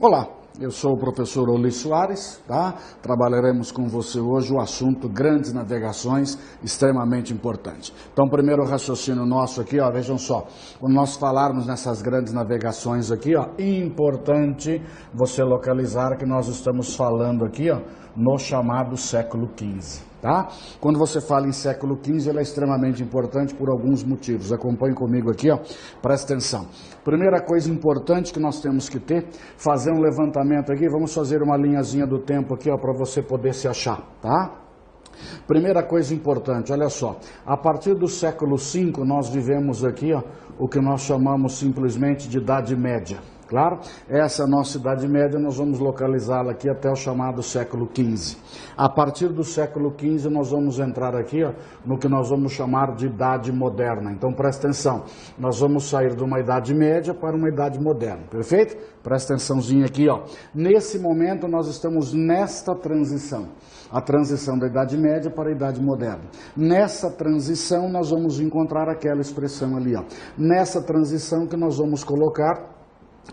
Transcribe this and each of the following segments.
Olá, eu sou o professor Oli Soares, tá? Trabalharemos com você hoje o assunto grandes navegações, extremamente importante. Então, primeiro raciocínio nosso aqui, ó, vejam só, quando nós falarmos nessas grandes navegações aqui, ó, importante você localizar que nós estamos falando aqui, ó, no chamado século XV. Tá? Quando você fala em século XV, ele é extremamente importante por alguns motivos. Acompanhe comigo aqui, ó. Presta atenção. Primeira coisa importante que nós temos que ter, fazer um levantamento aqui, vamos fazer uma linhazinha do tempo aqui, ó, para você poder se achar, tá? Primeira coisa importante, olha só, a partir do século V nós vivemos aqui, ó, o que nós chamamos simplesmente de Idade Média. Claro, essa nossa Idade Média nós vamos localizá-la aqui até o chamado século XV. A partir do século XV nós vamos entrar aqui, ó, no que nós vamos chamar de Idade Moderna. Então presta atenção, nós vamos sair de uma Idade Média para uma Idade Moderna, perfeito? Presta atençãozinha aqui, ó. Nesse momento nós estamos nesta transição. A transição da Idade Média para a Idade Moderna. Nessa transição nós vamos encontrar aquela expressão ali, ó. Nessa transição que nós vamos colocar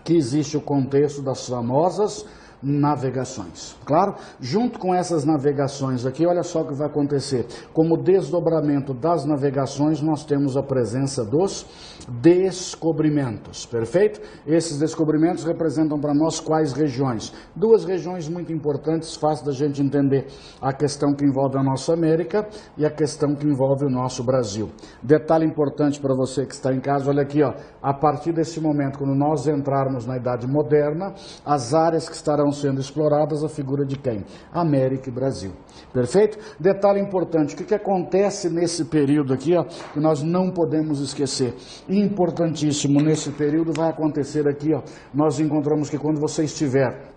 que existe o contexto das famosas navegações, claro? Junto com essas navegações aqui, olha só o que vai acontecer. Como desdobramento das navegações, nós temos a presença dos descobrimentos, perfeito? Esses descobrimentos representam para nós quais regiões? Duas regiões muito importantes, fácil da gente entender. A questão que envolve a nossa América e a questão que envolve o nosso Brasil. Detalhe importante para você que está em casa, olha aqui, ó. A partir desse momento, quando nós entrarmos na Idade Moderna, as áreas que estarão sendo exploradas, a figura de quem? América e Brasil. Perfeito? Detalhe importante, o que acontece nesse período aqui, ó, que nós não podemos esquecer. Importantíssimo, nesse período vai acontecer aqui, ó, nós encontramos que quando você estiver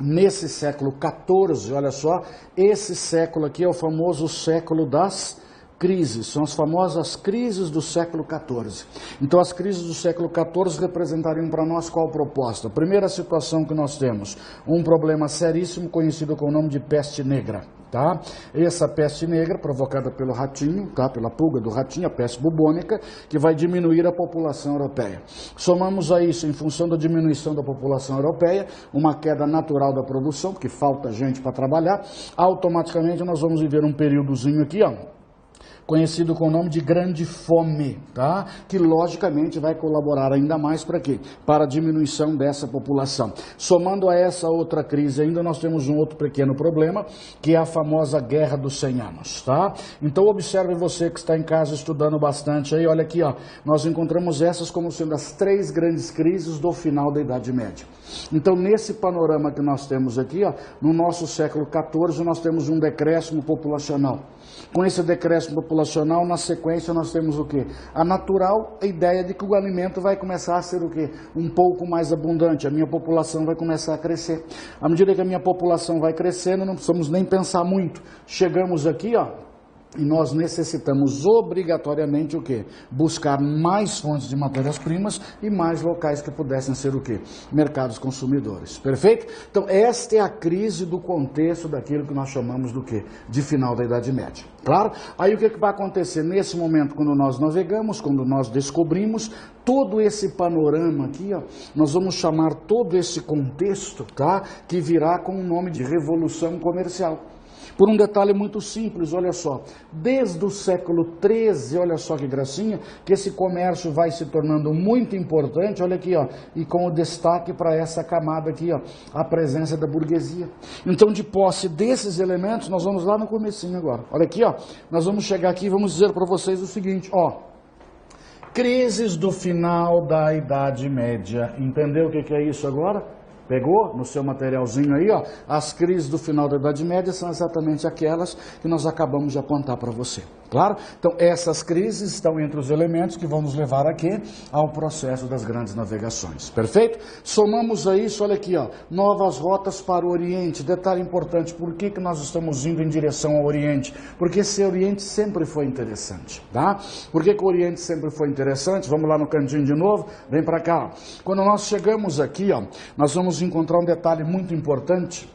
nesse século XIV, olha só, esse século aqui é o famoso século das crises, são as famosas crises do século XIV. Então as crises do século XIV representariam para nós qual proposta? A primeira situação que nós temos, um problema seríssimo conhecido com o nome de peste negra. Tá? Essa peste negra provocada pelo ratinho, tá? Pela pulga do ratinho, a peste bubônica, que vai diminuir a população europeia. Somamos a isso, em função da diminuição da população europeia, uma queda natural da produção, porque falta gente para trabalhar, automaticamente nós vamos viver um períodozinho aqui, ó, conhecido com o nome de Grande Fome, tá? Que logicamente vai colaborar ainda mais para quê? Para a diminuição dessa população. Somando a essa outra crise ainda, nós temos um outro pequeno problema, que é a famosa Guerra dos 100 Anos, tá? Então observe você que está em casa estudando bastante aí, olha aqui, ó, nós encontramos essas como sendo as três grandes crises do final da Idade Média. Então nesse panorama que nós temos aqui, ó, no nosso século XIV nós temos um decréscimo populacional. Com esse decréscimo populacional, na sequência nós temos o quê? A natural ideia de que o alimento vai começar a ser o quê? Um pouco mais abundante, a minha população vai começar a crescer. À medida que a minha população vai crescendo, não precisamos nem pensar muito. Chegamos aqui, ó, e nós necessitamos obrigatoriamente o quê? Buscar mais fontes de matérias-primas e mais locais que pudessem ser o quê? Mercados consumidores. Perfeito? Então, esta é a crise do contexto daquilo que nós chamamos do quê? De final da Idade Média. Claro? Aí o que vai acontecer nesse momento, quando nós navegamos, quando nós descobrimos todo esse panorama aqui, ó, nós vamos chamar todo esse contexto, tá? Que virá com o nome de Revolução Comercial. Por um detalhe muito simples, olha só, desde o século XIII, olha só que gracinha, que esse comércio vai se tornando muito importante, olha aqui, ó, e com o destaque para essa camada aqui, ó, a presença da burguesia. Então, de posse desses elementos, nós vamos lá no comecinho agora. Olha aqui, ó, nós vamos chegar aqui e vamos dizer para vocês o seguinte, ó, crises do final da Idade Média. Entendeu o que é isso agora? Pegou no seu materialzinho aí, ó, as crises do final da Idade Média são exatamente aquelas que nós acabamos de apontar para você. Claro? Então, essas crises estão entre os elementos que vão nos levar aqui ao processo das grandes navegações. Perfeito? Somamos a isso, olha aqui, ó, novas rotas para o Oriente. Detalhe importante, por que nós estamos indo em direção ao Oriente? Porque esse Oriente sempre foi interessante, tá? Por que o Oriente sempre foi interessante? Vamos lá no cantinho de novo, vem para cá. Quando nós chegamos aqui, ó, nós vamos encontrar um detalhe muito importante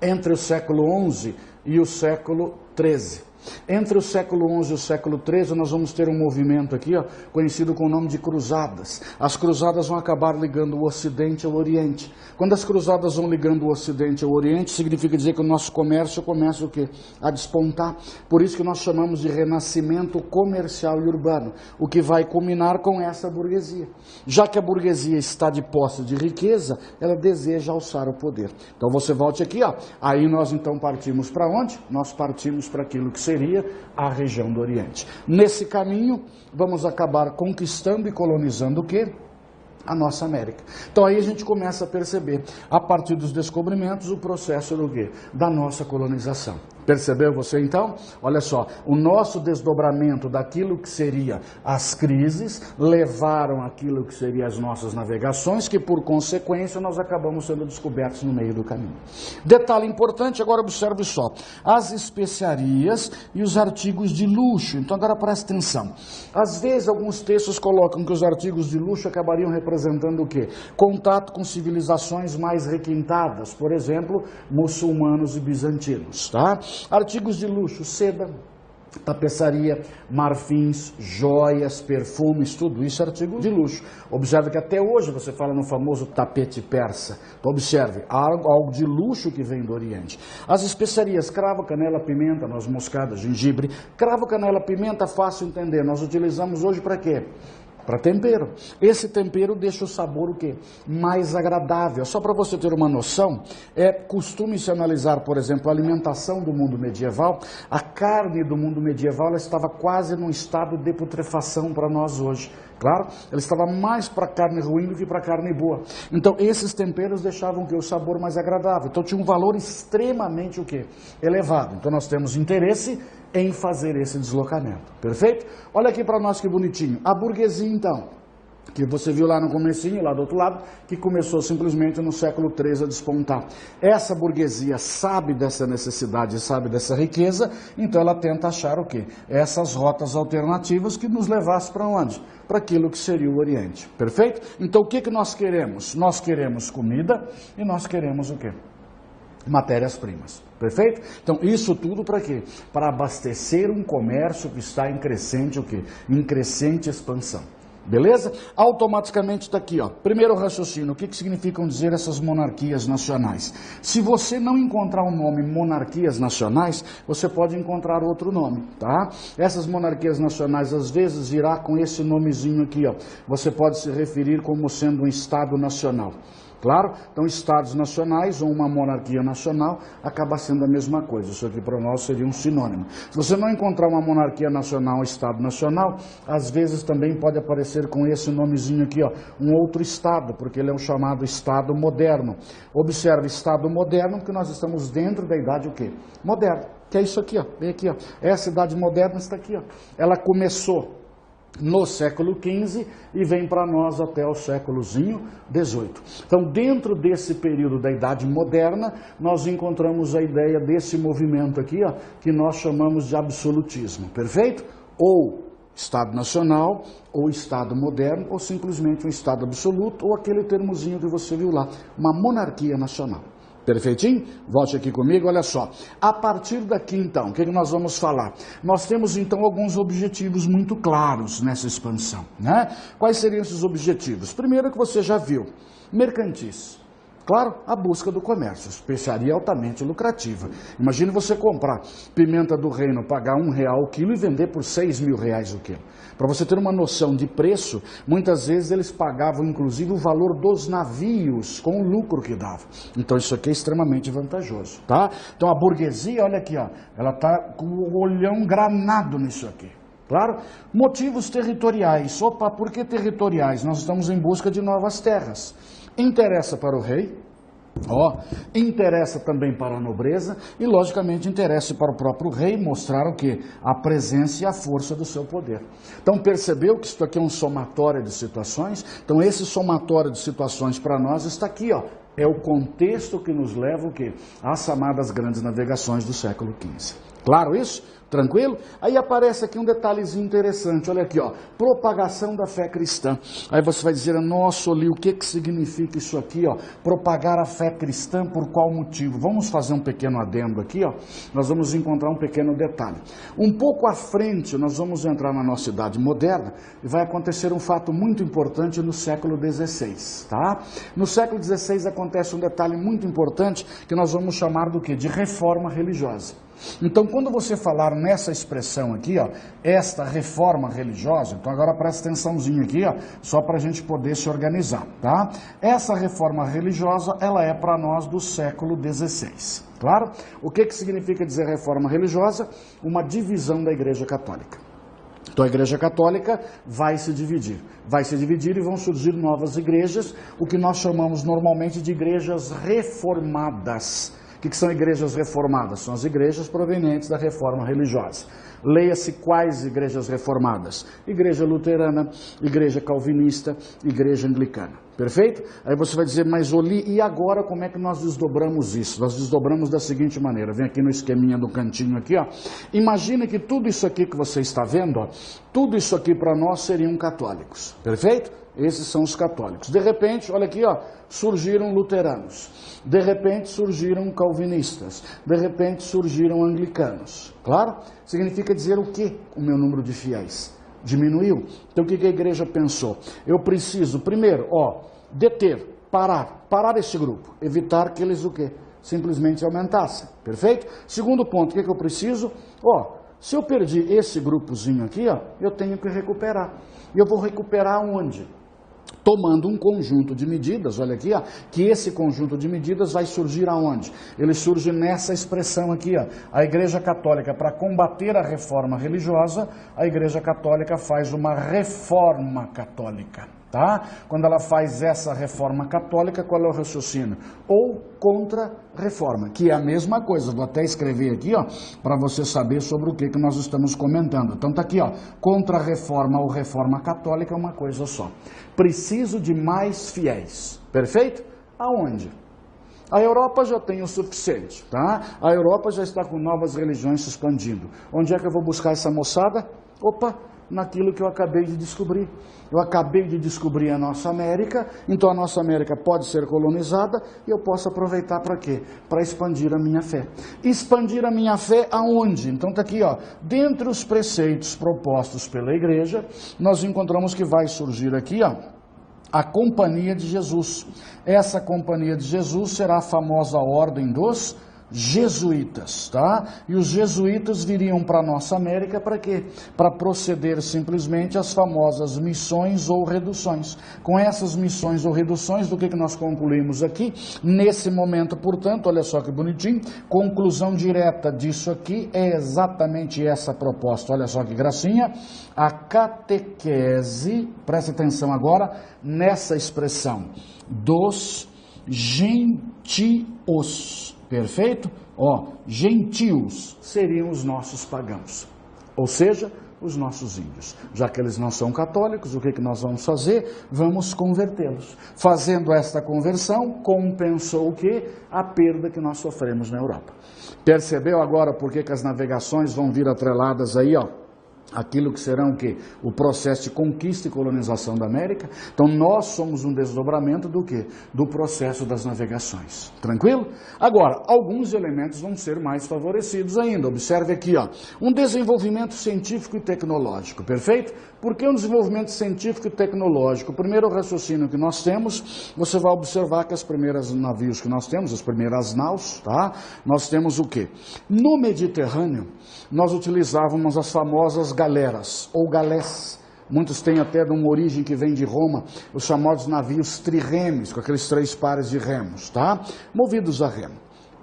entre o século XI e o século XIII. Entre o século XI e o século XIII, nós vamos ter um movimento aqui, ó, conhecido com o nome de cruzadas. As cruzadas vão acabar ligando o Ocidente ao Oriente. Quando as cruzadas vão ligando o Ocidente ao Oriente, significa dizer que o nosso comércio começa o quê? A despontar. Por isso que nós chamamos de renascimento comercial e urbano, o que vai culminar com essa burguesia. Já que a burguesia está de posse de riqueza, ela deseja alçar o poder. Então você volte aqui, ó. Aí nós então partimos para onde? Nós partimos para aquilo que seria a região do Oriente. Nesse caminho, vamos acabar conquistando e colonizando o quê? A nossa América. Então aí a gente começa a perceber, a partir dos descobrimentos, o processo do quê? Da nossa colonização. Percebeu você então? Olha só, o nosso desdobramento daquilo que seria as crises levaram aquilo que seria as nossas navegações, que por consequência nós acabamos sendo descobertos no meio do caminho. Detalhe importante, agora observe só, as especiarias e os artigos de luxo. Então agora presta atenção. Às vezes alguns textos colocam que os artigos de luxo acabariam representando o quê? Contato com civilizações mais requintadas, por exemplo, muçulmanos e bizantinos, tá? Artigos de luxo, seda, tapeçaria, marfins, joias, perfumes, tudo isso é artigo de luxo. Observe que até hoje você fala no famoso tapete persa. Então observe, algo de luxo que vem do Oriente. As especiarias, cravo, canela, pimenta, noz moscada, gengibre. Cravo, canela, pimenta, fácil entender. Nós utilizamos hoje para quê? Para tempero. Esse tempero deixa o sabor o quê? Mais agradável. Só para você ter uma noção, costume se analisar, por exemplo, a alimentação do mundo medieval. A carne do mundo medieval ela estava quase num estado de putrefação para nós hoje. Claro, ela estava mais para carne ruim do que para carne boa. Então, esses temperos deixavam o sabor mais agradável. Então, tinha um valor extremamente o quê? Elevado. Então, nós temos interesse em fazer esse deslocamento. Perfeito? Olha aqui para nós que bonitinho. A burguesia, então, que você viu lá no comecinho, lá do outro lado, que começou simplesmente no século XIII a despontar. Essa burguesia sabe dessa necessidade, sabe dessa riqueza, então ela tenta achar o quê? Essas rotas alternativas que nos levassem para onde? Para aquilo que seria o Oriente. Perfeito? Então o que nós queremos? Nós queremos comida e nós queremos o quê? Matérias-primas. Perfeito? Então, isso tudo para quê? Para abastecer um comércio que está em crescente, o quê? Em crescente expansão. Beleza? Automaticamente está aqui, ó. Primeiro raciocínio, o que significam dizer essas monarquias nacionais? Se você não encontrar o nome monarquias nacionais, você pode encontrar outro nome, tá? Essas monarquias nacionais, às vezes, virá com esse nomezinho aqui, ó. Você pode se referir como sendo um Estado nacional. Claro, então estados nacionais ou uma monarquia nacional acaba sendo a mesma coisa. Isso aqui para nós seria um sinônimo. Se você não encontrar uma monarquia nacional ou estado nacional, às vezes também pode aparecer com esse nomezinho aqui, ó, um outro estado, porque ele é o chamado estado moderno. Observe, estado moderno, porque nós estamos dentro da idade o quê? Moderna, que é isso aqui, ó, bem aqui, ó. Essa idade moderna está aqui, ó. Ela começou no século XV e vem para nós até o séculozinho XVIII. Então, dentro desse período da Idade Moderna, nós encontramos a ideia desse movimento aqui, ó, que nós chamamos de absolutismo, perfeito? Ou Estado Nacional, ou Estado Moderno, ou simplesmente um Estado Absoluto, ou aquele termozinho que você viu lá, uma monarquia nacional. Perfeitinho? Volte aqui comigo, olha só. A partir daqui, então, o que nós vamos falar? Nós temos, então, alguns objetivos muito claros nessa expansão, né? Quais seriam esses objetivos? Primeiro que você já viu, mercantis. Claro, a busca do comércio, especiaria altamente lucrativa. Imagine você comprar pimenta do reino, pagar R$1 o quilo e vender por R$6.000 o quilo. Para você ter uma noção de preço, muitas vezes eles pagavam inclusive o valor dos navios com o lucro que dava. Então isso aqui é extremamente vantajoso, tá? Então a burguesia, olha aqui, ó, ela está com o olhão granado nisso aqui. Claro? Motivos territoriais. Opa, por que territoriais? Nós estamos em busca de novas terras. Interessa para o rei, interessa também para a nobreza e, logicamente, interessa para o próprio rei mostrar o quê? A presença e a força do seu poder. Então, percebeu que isso aqui é um somatório de situações? Então, esse somatório de situações para nós está aqui, ó. É o contexto que nos leva o quê? Às chamadas grandes navegações do século XV. Claro isso? Tranquilo? Aí aparece aqui um detalhezinho interessante, olha aqui, ó, propagação da fé cristã. Aí você vai dizer, nossa, Oli, o que significa isso aqui, ó? Propagar a fé cristã por qual motivo? Vamos fazer um pequeno adendo aqui, ó. Nós vamos encontrar um pequeno detalhe. Um pouco à frente, nós vamos entrar na nossa idade moderna e vai acontecer um fato muito importante no século XVI, tá? No século XVI acontece um detalhe muito importante que nós vamos chamar do quê? De reforma religiosa. Então, quando você falar nessa expressão aqui, ó, esta reforma religiosa, então agora presta atençãozinho aqui, ó, só para a gente poder se organizar, tá? Essa reforma religiosa, ela é para nós do século XVI, claro? O que significa dizer reforma religiosa? Uma divisão da Igreja Católica. Então a Igreja Católica vai se dividir e vão surgir novas igrejas, o que nós chamamos normalmente de igrejas reformadas. O que são igrejas reformadas? São as igrejas provenientes da reforma religiosa. Leia-se quais igrejas reformadas? Igreja luterana, igreja calvinista, igreja anglicana. Perfeito? Aí você vai dizer, mas Oli, e agora como é que nós desdobramos isso? Nós desdobramos da seguinte maneira, vem aqui no esqueminha do cantinho aqui, ó. Imagina que tudo isso aqui que você está vendo, ó, tudo isso aqui para nós seriam católicos. Perfeito? Esses são os católicos. De repente, olha aqui, ó, surgiram luteranos. De repente surgiram calvinistas. De repente surgiram anglicanos. Claro? Significa dizer o quê? O meu número de fiéis diminuiu. Então o que a igreja pensou? Eu preciso, primeiro, ó, deter, parar esse grupo. Evitar que eles o quê? Simplesmente aumentassem. Perfeito? Segundo ponto, o que eu preciso? Ó, se eu perdi esse grupozinho aqui, ó, eu tenho que recuperar. E eu vou recuperar onde? Tomando um conjunto de medidas, olha aqui, ó, que esse conjunto de medidas vai surgir aonde? Ele surge nessa expressão aqui, ó. A Igreja Católica, para combater a reforma religiosa, a Igreja Católica faz uma reforma católica, tá? Quando ela faz essa reforma católica, qual é o raciocínio? Ou contra-reforma, que é a mesma coisa, vou até escrever aqui, ó, para você saber sobre o que nós estamos comentando. Então tá aqui, ó, contra-reforma ou reforma católica é uma coisa só. Preciso de mais fiéis, perfeito? Aonde? A Europa já tem o suficiente, tá? A Europa já está com novas religiões se expandindo. Onde é que eu vou buscar essa moçada? Opa, naquilo que eu acabei de descobrir. Eu acabei de descobrir a nossa América, então a nossa América pode ser colonizada e eu posso aproveitar para quê? Para expandir a minha fé. Expandir a minha fé aonde? Então está aqui, ó, dentre os preceitos propostos pela igreja, nós encontramos que vai surgir aqui, ó, a Companhia de Jesus. Essa Companhia de Jesus será a famosa Ordem dos Jesuítas, tá? E os jesuítas viriam para a nossa América para quê? Para proceder simplesmente às famosas missões ou reduções. Com essas missões ou reduções, do que nós concluímos aqui? Nesse momento, portanto, olha só que bonitinho, conclusão direta disso aqui é exatamente essa proposta. Olha só que gracinha, a catequese, presta atenção agora nessa expressão, dos gentios. Perfeito? Ó, gentios seriam os nossos pagãos, ou seja, os nossos índios. Já que eles não são católicos, o que nós vamos fazer? Vamos convertê-los. Fazendo esta conversão, compensou o quê? A perda que nós sofremos na Europa. Percebeu agora por que as navegações vão vir atreladas aí, ó? Aquilo que serão o quê? O processo de conquista e colonização da América. Então nós somos um desdobramento do quê? Do processo das navegações. Tranquilo? Agora, alguns elementos vão ser mais favorecidos ainda. Observe aqui, ó, um desenvolvimento científico e tecnológico, perfeito? Por que um desenvolvimento científico e tecnológico? O primeiro raciocínio que nós temos, você vai observar que as primeiras navios que nós temos, as primeiras naus, tá? Nós temos o quê? No Mediterrâneo, nós utilizávamos as famosas galeras, ou galés. Muitos têm até de uma origem que vem de Roma, os chamados navios trirremes, com aqueles 3 pares de remos, tá? Movidos a remo.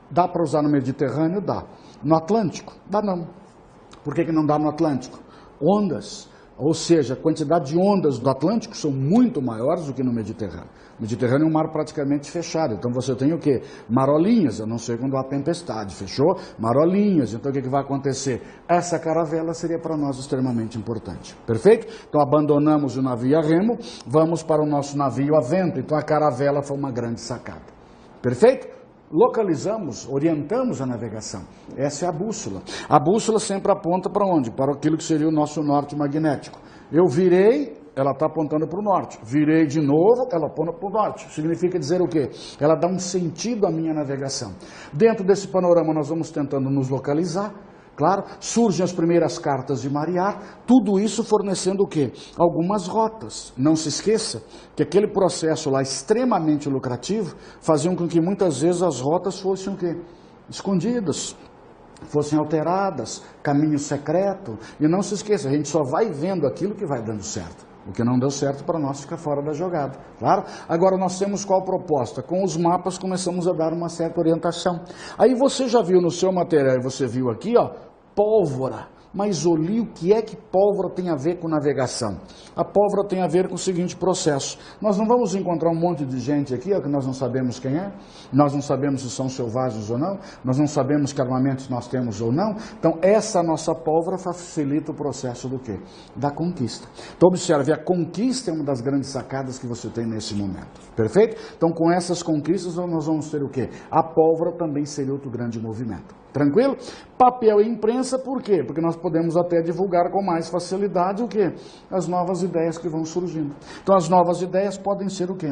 Dá para usar no Mediterrâneo? Dá. No Atlântico? Dá não. Por que não dá no Atlântico? Ondas, ou seja, a quantidade de ondas do Atlântico são muito maiores do que no Mediterrâneo. O Mediterrâneo é um mar praticamente fechado, então você tem o quê? Marolinhas, eu não sei quando há tempestade, fechou? Marolinhas, então o que vai acontecer? Essa caravela seria para nós extremamente importante, perfeito? Então abandonamos o navio a remo, vamos para o nosso navio a vento, então a caravela foi uma grande sacada, perfeito? localizamos, orientamos a navegação. Essa é a bússola. A bússola sempre aponta para onde? Para aquilo que seria o nosso norte magnético. Eu virei, ela está apontando para o norte. Virei de novo, ela aponta para o norte. Significa dizer o quê? Ela dá um sentido à minha navegação. Dentro desse panorama nós vamos tentando nos localizar. Claro, surgem as primeiras cartas de marear, tudo isso fornecendo o quê? Algumas rotas. Não se esqueça que aquele processo lá extremamente lucrativo faziam com que muitas vezes as rotas fossem o quê? Escondidas, fossem alteradas, caminho secreto. E não se esqueça, a gente só vai vendo aquilo que vai dando certo. O que não deu certo para nós fica fora da jogada, claro? Agora nós temos qual proposta? Com os mapas começamos a dar uma certa orientação. Aí você já viu no seu material, você viu aqui, ó, pólvora. Mas Oli, o que é que pólvora tem a ver com navegação? A pólvora tem a ver com o seguinte processo. Nós não vamos encontrar um monte de gente aqui, ó, que nós não sabemos quem é, nós não sabemos se são selvagens ou não, nós não sabemos que armamentos nós temos ou não. Então, essa nossa pólvora facilita o processo do quê? Da conquista. Então, observe, a conquista é uma das grandes sacadas que você tem nesse momento. Perfeito? Então, com essas conquistas, nós vamos ter o quê? A pólvora também seria outro grande movimento. Tranquilo? Papel e imprensa, por quê? Porque nós podemos até divulgar com mais facilidade o quê? As novas ideias que vão surgindo. Então, as novas ideias podem ser o quê?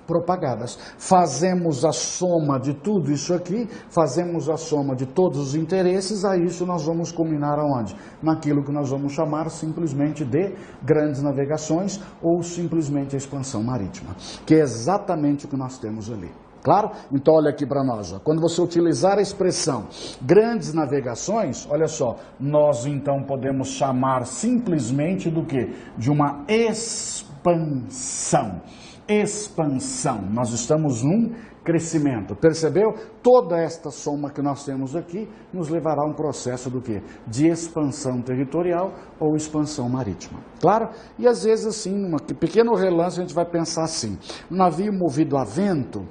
Propagadas. Fazemos a soma de tudo isso aqui, fazemos a soma de todos os interesses, a isso nós vamos culminar aonde? Naquilo que nós vamos chamar simplesmente de grandes navegações ou simplesmente a expansão marítima, que é exatamente o que nós temos ali. Claro? Então olha aqui para nós, ó. Quando você utilizar a expressão grandes navegações, olha só, nós então podemos chamar simplesmente do quê? De uma expansão. Expansão. Nós estamos num crescimento. Percebeu? Toda esta soma que nós temos aqui nos levará a um processo do quê? De expansão territorial ou expansão marítima. Claro? E às vezes assim, num pequeno relance a gente vai pensar assim, um navio movido a vento,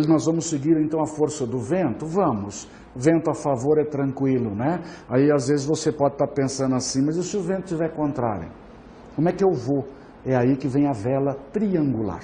nós vamos seguir então a força do vento? Vamos. Vento a favor é tranquilo, né? Aí às vezes você pode estar pensando assim, mas e se o vento estiver contrário? Como é que eu vou? É aí que vem a vela triangular.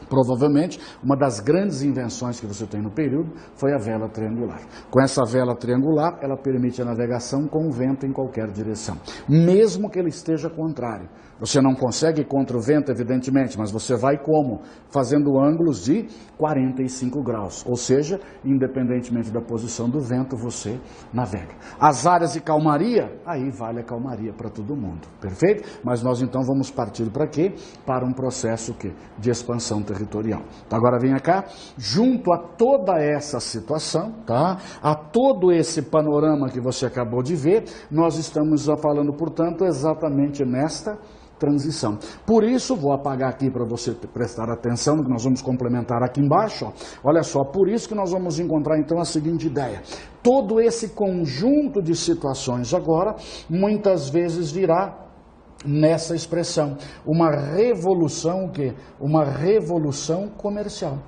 Provavelmente, uma das grandes invenções que você tem no período foi a vela triangular. Com essa vela triangular, ela permite a navegação com o vento em qualquer direção, mesmo que ele esteja contrário. Você não consegue ir contra o vento, evidentemente, mas você vai como? Fazendo ângulos de 45 graus, ou seja, independentemente da posição do vento, você navega. As áreas de calmaria, aí vale a calmaria para todo mundo, perfeito? Mas nós então vamos partir para quê? Para um processo que? De expansão territorial. Então, agora venha cá, junto a toda essa situação, tá? A todo esse panorama que você acabou de ver, nós estamos falando, portanto, exatamente nesta transição. Por isso, vou apagar aqui para você prestar atenção no que nós vamos complementar aqui embaixo. Ó. Olha só, por isso que nós vamos encontrar então a seguinte ideia. Todo esse conjunto de situações agora, muitas vezes virá nessa expressão, uma revolução, o quê? Uma revolução comercial.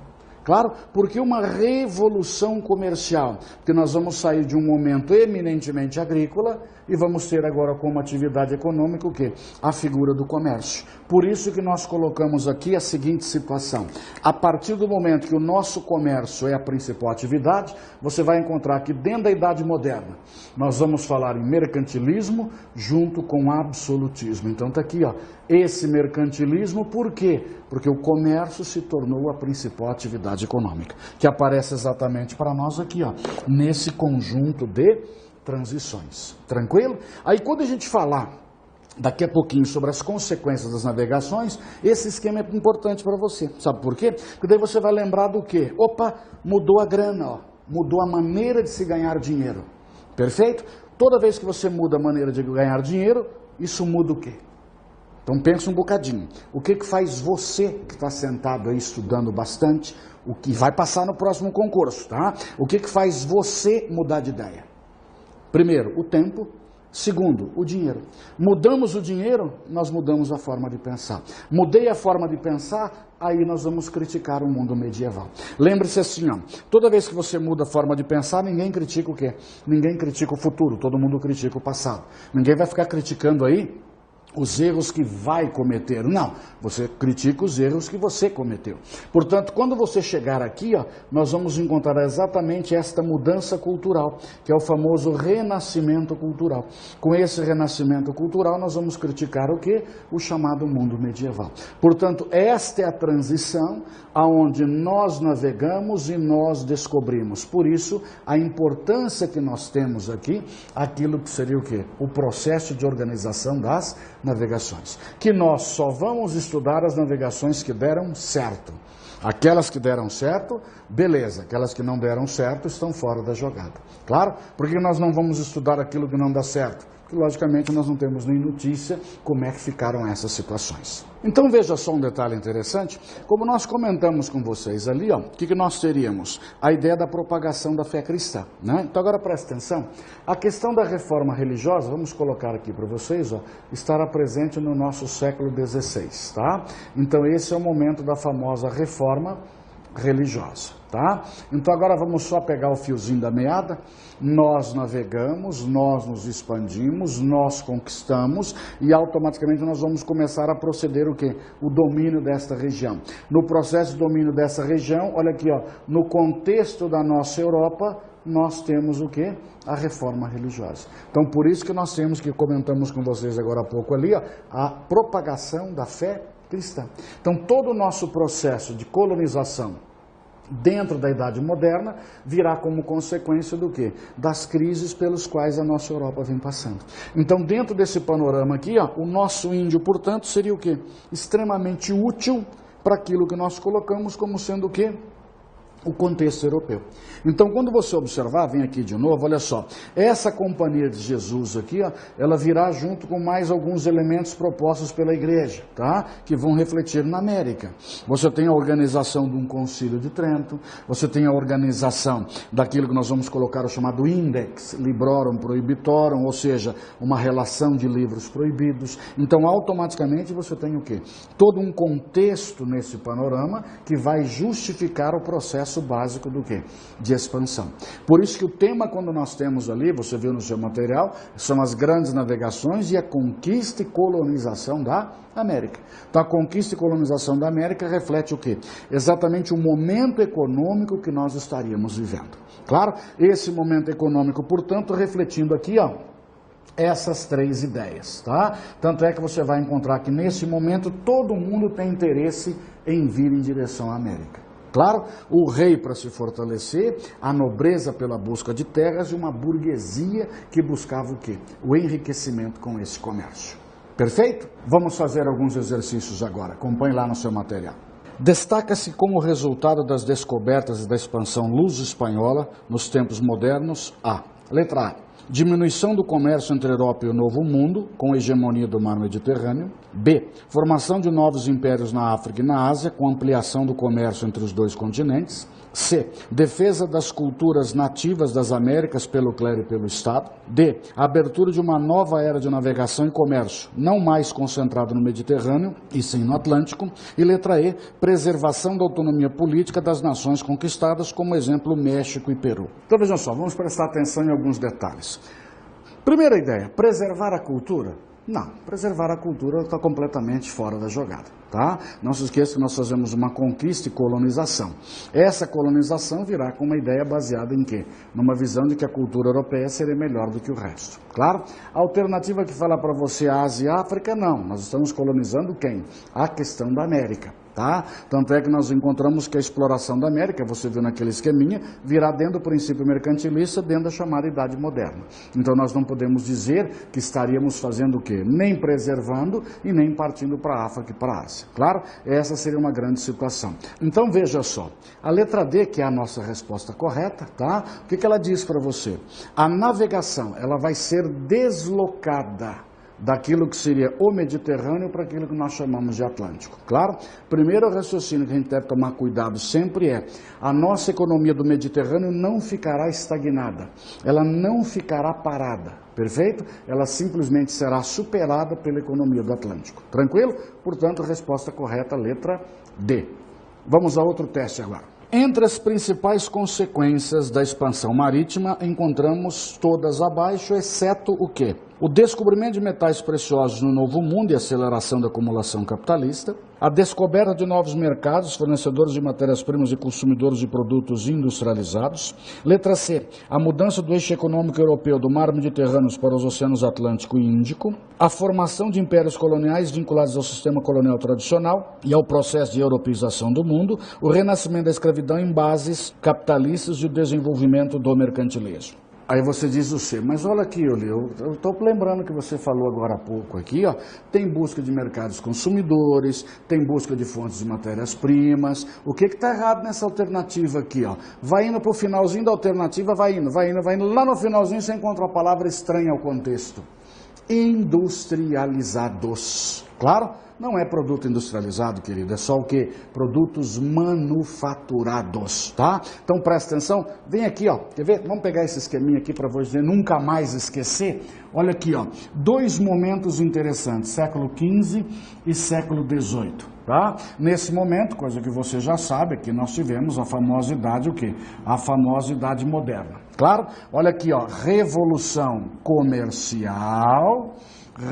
Claro, porque uma revolução comercial, porque nós vamos sair de um momento eminentemente agrícola e vamos ter agora como atividade econômica o quê? A figura do comércio. Por isso que nós colocamos aqui a seguinte situação. A partir do momento que o nosso comércio é a principal atividade, você vai encontrar que dentro da Idade Moderna, nós vamos falar em mercantilismo junto com absolutismo. Então está aqui, ó, esse mercantilismo, por quê? Porque o comércio se tornou a principal atividade econômica, que aparece exatamente para nós aqui, ó, nesse conjunto de transições. Tranquilo? Aí quando a gente falar daqui a pouquinho sobre as consequências das navegações, esse esquema é importante para você. Sabe por quê? Porque daí você vai lembrar do quê? Opa, mudou a grana, ó, mudou a maneira de se ganhar dinheiro. Perfeito? Toda vez que você muda a maneira de ganhar dinheiro, isso muda o quê? Então pensa um bocadinho. O que faz você que está sentado aí estudando bastante, o que vai passar no próximo concurso, tá? O que faz você mudar de ideia? Primeiro, o tempo. Segundo, o dinheiro. Mudamos o dinheiro, nós mudamos a forma de pensar. Mudei a forma de pensar, aí nós vamos criticar o mundo medieval. Lembre-se assim, ó, toda vez que você muda a forma de pensar, ninguém critica o quê? Ninguém critica o futuro, todo mundo critica o passado. Ninguém vai ficar criticando aí os erros que vai cometer. Não, você critica os erros que você cometeu. Portanto, quando você chegar aqui, ó, nós vamos encontrar exatamente esta mudança cultural, que é o famoso renascimento cultural. Com esse renascimento cultural, nós vamos criticar o quê? O chamado mundo medieval. Portanto, esta é a transição aonde nós navegamos e nós descobrimos. Por isso, a importância que nós temos aqui, aquilo que seria o quê? O processo de organização das navegações. Que nós só vamos estudar as navegações que deram certo. Aquelas que deram certo, beleza. Aquelas que não deram certo estão fora da jogada. Claro? Porque nós não vamos estudar aquilo que não dá certo. Porque, logicamente, nós não temos nem notícia como é que ficaram essas situações. Então, veja só um detalhe interessante. Como nós comentamos com vocês ali, ó, o que nós teríamos? A ideia da propagação da fé cristã, né? Então, agora presta atenção. A questão da reforma religiosa, vamos colocar aqui para vocês, ó, estará presente no nosso século XVI, tá? Então, esse é o momento da famosa reforma religiosa, tá? Então agora vamos só pegar o fiozinho da meada. Nós navegamos, nós nos expandimos, nós conquistamos e automaticamente nós vamos começar a proceder o quê? O domínio desta região. No processo de domínio dessa região, olha aqui, ó, no contexto da nossa Europa, nós temos o quê? A reforma religiosa. Então, por isso que nós temos, que comentamos com vocês agora há pouco ali, ó, a propagação da fé cristã. Então, todo o nosso processo de colonização dentro da Idade Moderna virá como consequência do quê? Das crises pelos quais a nossa Europa vem passando. Então, dentro desse panorama aqui, ó, o nosso índio, portanto, seria o quê? Extremamente útil para aquilo que nós colocamos como sendo o quê? O contexto europeu. Então, quando você observar, vem aqui de novo, olha só, essa companhia de Jesus aqui, ó, ela virá junto com mais alguns elementos propostos pela igreja, tá? Que vão refletir na América. Você tem a organização de um concílio de Trento, você tem a organização daquilo que nós vamos colocar o chamado Index Librorum Prohibitorum, ou seja, uma relação de livros proibidos. Então, automaticamente você tem o quê? Todo um contexto nesse panorama que vai justificar o processo básico do quê? De expansão. Por isso que o tema, quando nós temos ali, você viu no seu material, são as grandes navegações e a conquista e colonização da América. Então, a conquista e colonização da América reflete o quê? Exatamente o momento econômico que nós estaríamos vivendo. Claro, esse momento econômico, portanto, refletindo aqui, ó, essas três ideias, tá? Tanto é que você vai encontrar que nesse momento todo mundo tem interesse em vir em direção à América. Claro, o rei para se fortalecer, a nobreza pela busca de terras e uma burguesia que buscava o quê? O enriquecimento com esse comércio. Perfeito? Vamos fazer alguns exercícios agora. Acompanhe lá no seu material. Destaca-se como resultado das descobertas e da expansão luso-espanhola nos tempos modernos a letra A. Diminuição do comércio entre a Europa e o Novo Mundo, com hegemonia do mar Mediterrâneo. B. Formação de novos impérios na África e na Ásia, com ampliação do comércio entre os dois continentes. C. Defesa das culturas nativas das Américas pelo clero e pelo Estado. D. Abertura de uma nova era de navegação e comércio, não mais concentrado no Mediterrâneo, e sim no Atlântico. E letra E. Preservação da autonomia política das nações conquistadas, como exemplo México e Peru. Então vejam só, vamos prestar atenção em alguns detalhes. Primeira ideia, preservar a cultura? Não, preservar a cultura está completamente fora da jogada, tá? Não se esqueça que nós fazemos uma conquista e colonização. Essa colonização virá com uma ideia baseada em quê? Numa visão de que a cultura europeia seria melhor do que o resto. Claro, a alternativa que fala para você Ásia e África, não. Nós estamos colonizando quem? A questão da América. Tá? Tanto é que nós encontramos que a exploração da América, você viu naquele esqueminha, virá dentro do princípio mercantilista, dentro da chamada Idade Moderna. Então nós não podemos dizer que estaríamos fazendo o quê? Nem preservando e nem partindo para a África e para a Ásia. Claro, essa seria uma grande situação. Então veja só, a letra D, que é a nossa resposta correta, tá? O que ela diz para você? A navegação, ela vai ser deslocada daquilo que seria o Mediterrâneo para aquilo que nós chamamos de Atlântico. Claro, primeiro raciocínio que a gente deve tomar cuidado sempre é, a nossa economia do Mediterrâneo não ficará estagnada, ela não ficará parada, perfeito? Ela simplesmente será superada pela economia do Atlântico. Tranquilo? Portanto, resposta correta, letra D. Vamos a outro teste agora. Entre as principais consequências da expansão marítima, encontramos todas abaixo, exceto o quê? o descobrimento de metais preciosos no Novo Mundo e a aceleração da acumulação capitalista, a descoberta de novos mercados, fornecedores de matérias-primas e consumidores de produtos industrializados. Letra C, a mudança do eixo econômico europeu do mar Mediterrâneo para os oceanos Atlântico e Índico, a formação de impérios coloniais vinculados ao sistema colonial tradicional e ao processo de europeização do mundo, o renascimento da escravidão em bases capitalistas e o desenvolvimento do mercantilismo. Aí você diz o C, mas olha aqui, eu estou lembrando que você falou agora há pouco aqui, ó, tem busca de mercados consumidores, tem busca de fontes de matérias-primas. O que está errado nessa alternativa aqui? Ó? Vai indo para o finalzinho da alternativa, vai indo. Lá no finalzinho você encontra uma palavra estranha ao contexto. Industrializados. Claro? Não é produto industrializado, querido, é só o quê? Produtos manufaturados, tá? Então presta atenção, vem aqui, ó, quer ver? Vamos pegar esse esqueminha aqui para você nunca mais esquecer. Olha aqui, ó, dois momentos interessantes, século XV e século XVIII, tá? Nesse momento, coisa que você já sabe, aqui nós tivemos a famosa idade, o quê? A famosa idade moderna, claro? Olha aqui, ó, revolução comercial,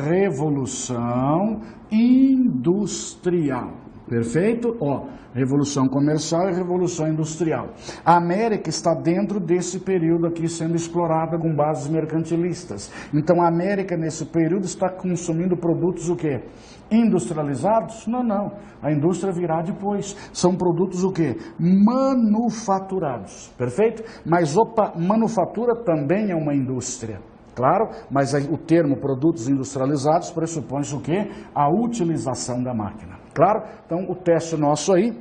revolução industrial. Perfeito? Ó, revolução comercial e revolução industrial. A América está dentro desse período aqui sendo explorada com bases mercantilistas. Então a América nesse período está consumindo produtos o quê? Industrializados? Não. A indústria virá depois. São produtos o quê? Manufaturados. Perfeito? Mas opa, manufatura também é uma indústria. Claro, mas o termo produtos industrializados pressupõe o quê? A utilização da máquina. Claro? Então o teste nosso aí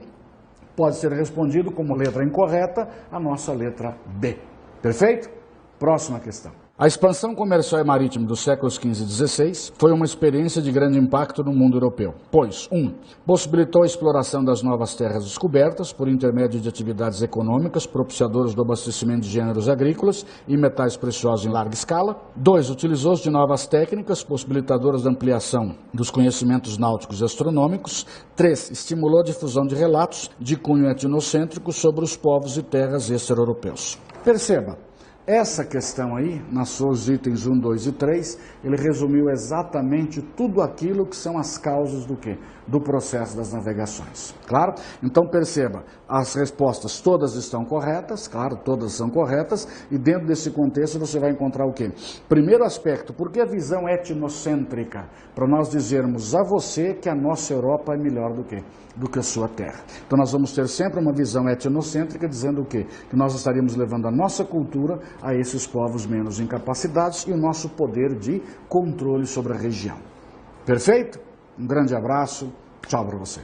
pode ser respondido como letra incorreta, a nossa letra B. Perfeito? Próxima questão. A expansão comercial e marítima dos séculos XV e XVI foi uma experiência de grande impacto no mundo europeu, pois, 1. Possibilitou a exploração das novas terras descobertas por intermédio de atividades econômicas propiciadoras do abastecimento de gêneros agrícolas e metais preciosos em larga escala. 2. Utilizou-se de novas técnicas possibilitadoras da ampliação dos conhecimentos náuticos e astronômicos. 3. Estimulou a difusão de relatos de cunho etnocêntrico sobre os povos e terras extra-europeus. Perceba. Essa questão aí, nas suas itens 1, 2 e 3, ele resumiu exatamente tudo aquilo que são as causas do quê? Do processo das navegações. Claro? Então perceba, as respostas todas estão corretas, claro, todas são corretas, e dentro desse contexto você vai encontrar o quê? Primeiro aspecto, por que a visão etnocêntrica? Para nós dizermos a você que a nossa Europa é melhor do que a sua terra. Então nós vamos ter sempre uma visão etnocêntrica dizendo o quê? Que nós estaríamos levando a nossa cultura a esses povos menos incapacitados e o nosso poder de controle sobre a região. Perfeito? Um grande abraço, tchau para você.